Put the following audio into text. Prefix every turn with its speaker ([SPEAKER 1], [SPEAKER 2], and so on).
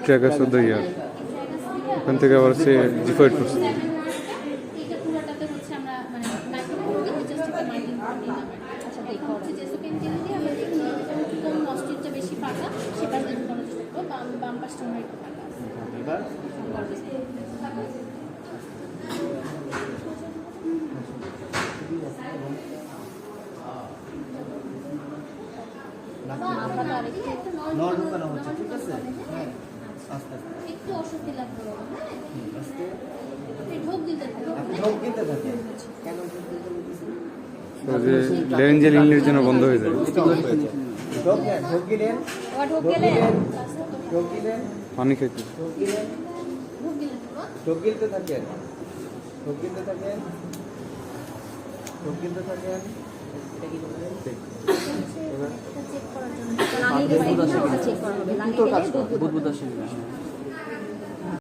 [SPEAKER 1] টাকা 14 ইয়ার ওখান থেকে আবার সে ডিফার্ট করছে।
[SPEAKER 2] এটা পুরোটাতে হচ্ছে আমরা মানে মাইক্রোফোন জাস্ট একটা মাইকিং করে দিলাম। আচ্ছা দেখো হচ্ছে যে সুপেন দিয়ে আমরা দেখি কোন মস্তিষ্কটা বেশি ফাঁকা সেটা দেখে করার চেষ্টা করব। বাম পাশটা আমরা একটু ফাঁকা আছে।
[SPEAKER 3] এবার
[SPEAKER 2] আমরা আরেকটু
[SPEAKER 3] নল ঢুকানো হচ্ছে, ঠিক আছে? হ্যাঁ, আস্তে আস্তে
[SPEAKER 2] একটু অস্বস্তি লাগবে। হ্যাঁ
[SPEAKER 3] আস্তে
[SPEAKER 2] আপনি ঢোক দিতে থাকুন।
[SPEAKER 3] আপনি ঢোক দিতে থাকেন। কেন ঢোক দিতে বলতেছি?
[SPEAKER 1] তো যে ল্যারিঞ্জিয়াল ইনলেট যেন বন্ধ হয়ে যায়।
[SPEAKER 3] ঢোক দেন, ঢোক দিলেন,
[SPEAKER 2] ও ঢোক গেলেন
[SPEAKER 3] ঢোক দিলেন,
[SPEAKER 1] পানি খাইতে
[SPEAKER 3] ঢোক দিলেন,
[SPEAKER 2] ঢোক দিলেন পুরো
[SPEAKER 3] ঢোক গিলতে থাকেন, ঢোক গিলতে থাকেন, ঢোক গিলতে থাকেন। এটা কি করবেন?
[SPEAKER 2] চেক করার জন্য লাঙি গেলে ওটা চেক করা হবে। লাঙি গেলে
[SPEAKER 4] বুদবুদ আসে।